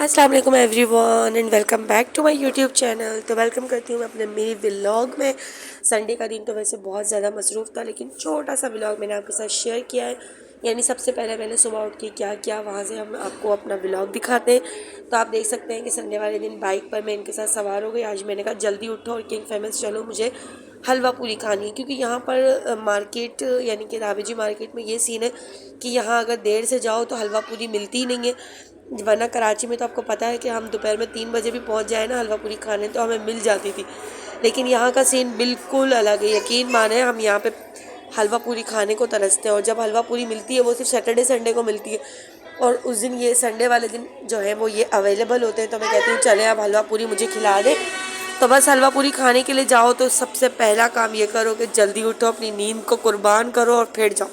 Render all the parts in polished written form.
अस्सलाम वालेकुम everyone and welcome back to my YouTube channel. तो वेलकम करती हूँ मैं अपने मेरी व्लॉग में। संडे का दिन तो वैसे बहुत ज़्यादा मसरूफ़ था, लेकिन छोटा सा व्लॉग मैंने आपके साथ शेयर किया है। यानी सबसे पहले मैंने सुबह उठ के क्या किया, वहाँ से हम आपको अपना व्लॉग दिखाते हैं। तो आप देख सकते हैं कि संडे वाले दिन बाइक पर मैं इनके साथ सवार हो गई। आज मैंने कहा जल्दी उठो और किंग फेमस चलो, मुझे हलवा पूरी खानी है। क्योंकि यहाँ पर मार्केट यानी कि रावेजी मार्केट में ये सीन है कि यहाँ अगर देर से जाओ तो हलवा पूरी मिलती ही नहीं है। वरना कराची में तो आपको पता है कि हम दोपहर में 3 बजे भी पहुँच जाए ना हलवा पूरी खाने तो हमें मिल जाती थी। लेकिन यहाँ का सीन बिल्कुल अलग है। यकीन माने हम यहाँ पे हलवा पूरी खाने को तरसते हैं, और जब हलवा पूरी मिलती है वो सिर्फ सैटरडे संडे को मिलती है। और उस दिन ये संडे वाले दिन जो है वो ये अवेलेबल होते हैं। तो मैं कहती हूँ चले अब हलवा पूरी मुझे खिला दे। तो बस हलवा पूरी खाने के लिए जाओ तो सबसे पहला काम ये करो कि जल्दी उठो, अपनी नींद को कुर्बान करो और फिर जाओ।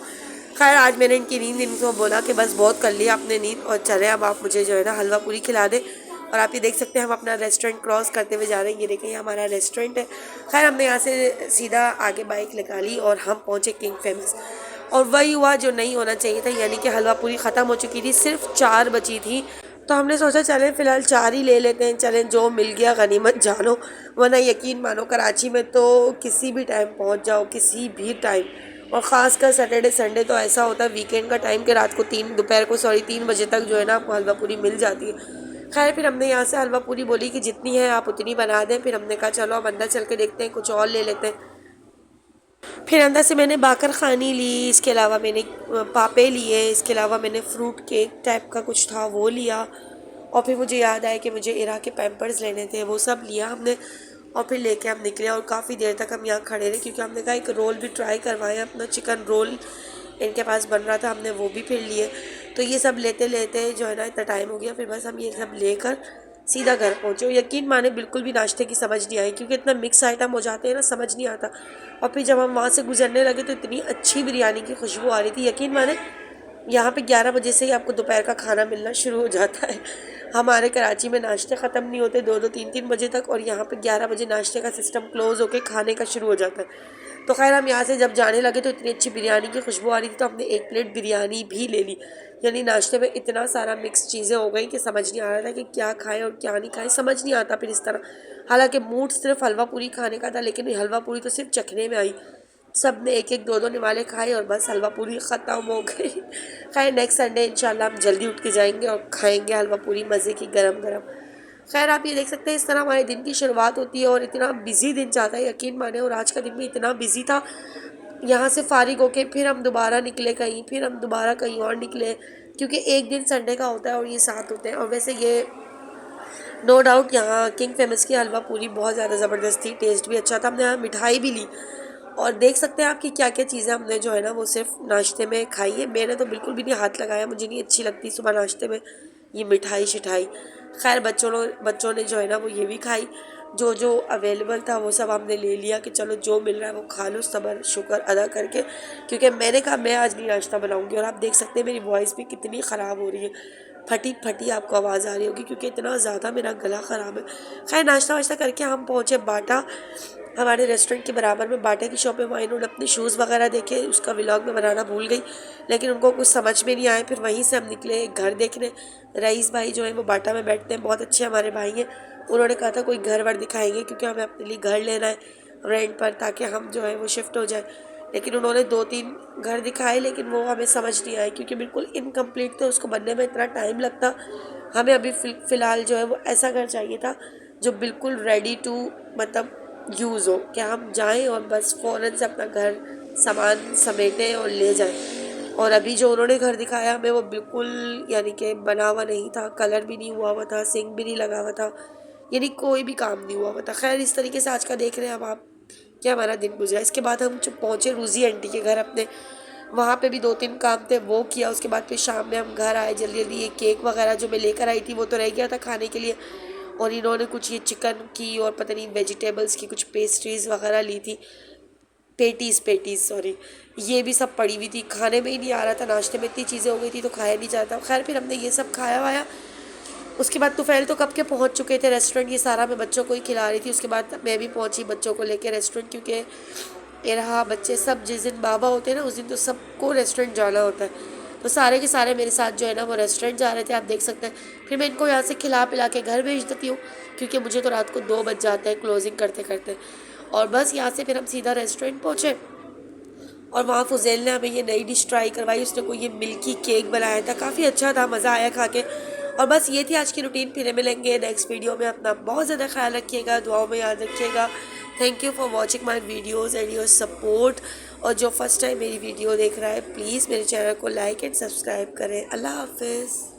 खैर आज मैंने इनको बोला कि बस बहुत कर लिया आपने नींद, और चले अब आप मुझे जो है ना हलवा पूरी खिला दें। और आप ये देख सकते हैं हम अपना रेस्टोरेंट क्रॉस करते हुए जा रहे हैं। ये देखें हमारा रेस्टोरेंट है। खैर हमने यहाँ से सीधा आगे बाइक लगा ली और हम पहुँचे किंग फेमस। और वही हुआ जो नहीं होना चाहिए था, यानी कि हलवा पूरी ख़त्म हो चुकी थी, सिर्फ 4 बची थी। तो हमने सोचा चलें फ़िलहाल 4 ही ले लेते हैं, चलें जो मिल गया गनीमत जानो। वरना यकीन मानो कराची में तो किसी भी टाइम पहुंच जाओ, किसी भी टाइम। और ख़ासकर सैटरडे संडे तो ऐसा होता है वीकेंड का टाइम के रात को 3 बजे तक जो है ना आपको हलवा पूरी मिल जाती है। खैर फिर हमने यहाँ से हलवा पूरी बोली कि जितनी है आप उतनी बना दें। फिर हमने कहा चलो अब अंदर चल के देखते हैं, कुछ और ले लेते हैं। फिर अंदर से मैंने बाकर खानी ली, इसके अलावा मैंने पापे लिए, इसके अलावा मैंने फ्रूट केक टाइप का कुछ था वो लिया। और फिर मुझे याद आया कि मुझे इरा के पैम्पर्स लेने थे, वो सब लिया हमने। और फिर लेके हम निकले और काफ़ी देर तक हम यहाँ खड़े रहे, क्योंकि हमने कहा एक रोल भी ट्राई करवाएं। अपना चिकन रोल इनके पास बन रहा था, हमने वो भी फिर लिए। तो ये सब लेते लेते जो है ना इतना टाइम हो गया। फिर बस हम ये सब लेकर सीधा घर पहुँचे। और यकीन माने बिल्कुल भी नाश्ते की समझ नहीं आई, क्योंकि इतना मिक्स आइटम हो जाते हैं ना, समझ नहीं आता। और फिर जब हम वहाँ से गुजरने लगे तो इतनी अच्छी बिरयानी की खुशबू आ रही थी। यकीन माने यहाँ पे 11 बजे से ही आपको दोपहर का खाना मिलना शुरू हो जाता है। हमारे कराची में नाश्ते ख़त्म नहीं होते 2-2 3-3 बजे तक, और यहाँ पे 11 बजे नाश्ते का सिस्टम क्लोज़ होके खाने का शुरू हो जाता है। तो खैर हम यहाँ से जब जाने लगे तो इतनी अच्छी बिरयानी की खुशबू आ रही थी, तो हमने 1 प्लेट बिरयानी भी ले ली। यानी नाश्ते में इतना सारा मिक्स चीज़ें हो गई कि समझ नहीं आ रहा था कि क्या खाएं और क्या नहीं खाएं, समझ नहीं आता फिर इस तरह। हालांकि मूड सिर्फ हलवा पूरी खाने का था, लेकिन हलवा पूरी तो सिर्फ चखने में आई। सब ने एक एक दो दो निवाले खाए और बस हलवा पूरी ख़त्म हो गई। खैर नेक्स्ट संडे इंशाल्लाह हम जल्दी उठ के जाएंगे और खाएंगे हलवा पूरी मज़े की गरम गरम। खैर आप ये देख सकते हैं इस तरह हमारे दिन की शुरुआत होती है, और इतना बिजी दिन जाता है यकीन माने। और आज का दिन भी इतना बिजी था। यहाँ से फारिग होके फिर हम दोबारा निकले कहीं, फिर हम दोबारा कहीं और निकले, क्योंकि एक दिन संडे का होता है और ये साथ होते हैं। और वैसे ये नो डाउट यहाँ किंग फेमस की हलवा पूरी बहुत ज़्यादा ज़बरदस्त थी, टेस्ट भी अच्छा था। हमने यहाँ मिठाई भी ली, और देख सकते हैं आप कि क्या क्या चीज़ें हमने जो है ना वो सिर्फ नाश्ते में खाई है। मैंने तो बिल्कुल भी नहीं हाथ लगाया, मुझे नहीं अच्छी लगती सुबह नाश्ते में ये मिठाई शिठाई। खैर बच्चों ने जो है ना वो ये भी खाई। जो जो अवेलेबल था वो सब हमने ले लिया कि चलो जो मिल रहा है वो खा लो सब्र शुक्र अदा करके, क्योंकि मैंने कहा मैं आज नहीं नाश्ता बनाऊंगी। और आप देख सकते हैं मेरी वॉइस भी कितनी ख़राब हो रही है, फटी फटी आपको आवाज़ आ रही होगी, क्योंकि इतना ज़्यादा मेरा गला ख़राब है। खैर नाश्ता वाश्ता करके हम पहुँचे बाटा। हमारे रेस्टोरेंट के बराबर में बाटा की शॉप है, वहाँ इन्होंने अपने शूज़ वगैरह देखे, उसका व्लॉग में बनाना भूल गई, लेकिन उनको कुछ समझ में नहीं आए। फिर वहीं से हम निकले एक घर देखने। रईस भाई जो है वो बाटा में बैठते हैं, बहुत अच्छे हमारे भाई हैं। उन्होंने कहा था कोई घर वर दिखाएंगे, क्योंकि हमें अपने लिए घर लेना है रेंट पर, ताकि हम जो है वो शिफ्ट हो जाए। लेकिन उन्होंने 2-3 घर दिखाए, लेकिन वो हमें समझ नहीं आए, क्योंकि बिल्कुल इनकम्प्लीट थे, उसको बनने में इतना टाइम लगता। हमें अभी फ़िलहाल जो है वो ऐसा घर चाहिए था जो बिल्कुल रेडी टू मतलब यूज़ हो, कि हम जाएं और बस फ़ौरन से अपना घर सामान समेटें और ले जाएं। और अभी जो उन्होंने घर दिखाया हमें वो बिल्कुल यानी कि बना हुआ नहीं था, कलर भी नहीं हुआ हुआ था, सिंक भी नहीं लगा हुआ था, यानी कोई भी काम नहीं हुआ हुआ था। खैर इस तरीके से आज का देख रहे हैं अब आप क्या हमारा दिन गुजरा। इसके बाद हम जो पहुँचे रूज़ी आंटी के घर अपने, वहाँ पे भी 2-3 काम थे वो किया। उसके बाद फिर शाम में हम घर आए जल्दी जल्दी। ये केक वगैरह जो मैं लेकर आई थी वो तो रह गया था खाने के लिए, और इन्होंने कुछ ये चिकन की और पता नहीं वेजिटेबल्स की कुछ पेस्ट्रीज़ वगैरह ली थी, पेटीज़ सॉरी। ये भी सब पड़ी हुई थी, खाने में ही नहीं आ रहा था, नाश्ते में इतनी चीज़ें हो गई थी तो खाया नहीं जाता। खैर फिर हमने ये सब खाया वाया। उसके बाद तुफ़ैल तो कब के पहुंच चुके थे रेस्टोरेंट, ये सारा मैं बच्चों को ही खिला रही थी। उसके बाद मैं भी पहुंची बच्चों को लेके रेस्टोरेंट, क्योंकि ये रहा बच्चे सब जिस दिन बाबा होते हैं ना उस दिन तो सबको रेस्टोरेंट जाना होता है। तो सारे के सारे मेरे साथ जो है ना वो रेस्टोरेंट जा रहे थे, आप देख सकते हैं। फिर मैं इनको यहाँ से खिला पिला के घर भेज देती हूँ, क्योंकि मुझे तो रात को 2 बज जाते हैं क्लोजिंग करते करते। और बस यहाँ से फिर हम सीधा रेस्टोरेंट पहुँचे और वहाँ फ़ुज़ैल ने हमें ये नई डिश ट्राई करवाई। उसने कोई ये मिल्की केक बनाया था, काफ़ी अच्छा था, मज़ा आया खा के। और बस ये थी आज की रूटीन। फिर मिलेंगे नेक्स्ट वीडियो में। अपना बहुत ज़्यादा ख्याल रखिएगा, दुआओं में याद रखिएगा। Thank you for watching my videos and your support. और जो फर्स्ट टाइम मेरी वीडियो देख रहा है, प्लीज़ मेरे चैनल को लाइक एंड सब्सक्राइब करें। अल्लाह हाफिज़।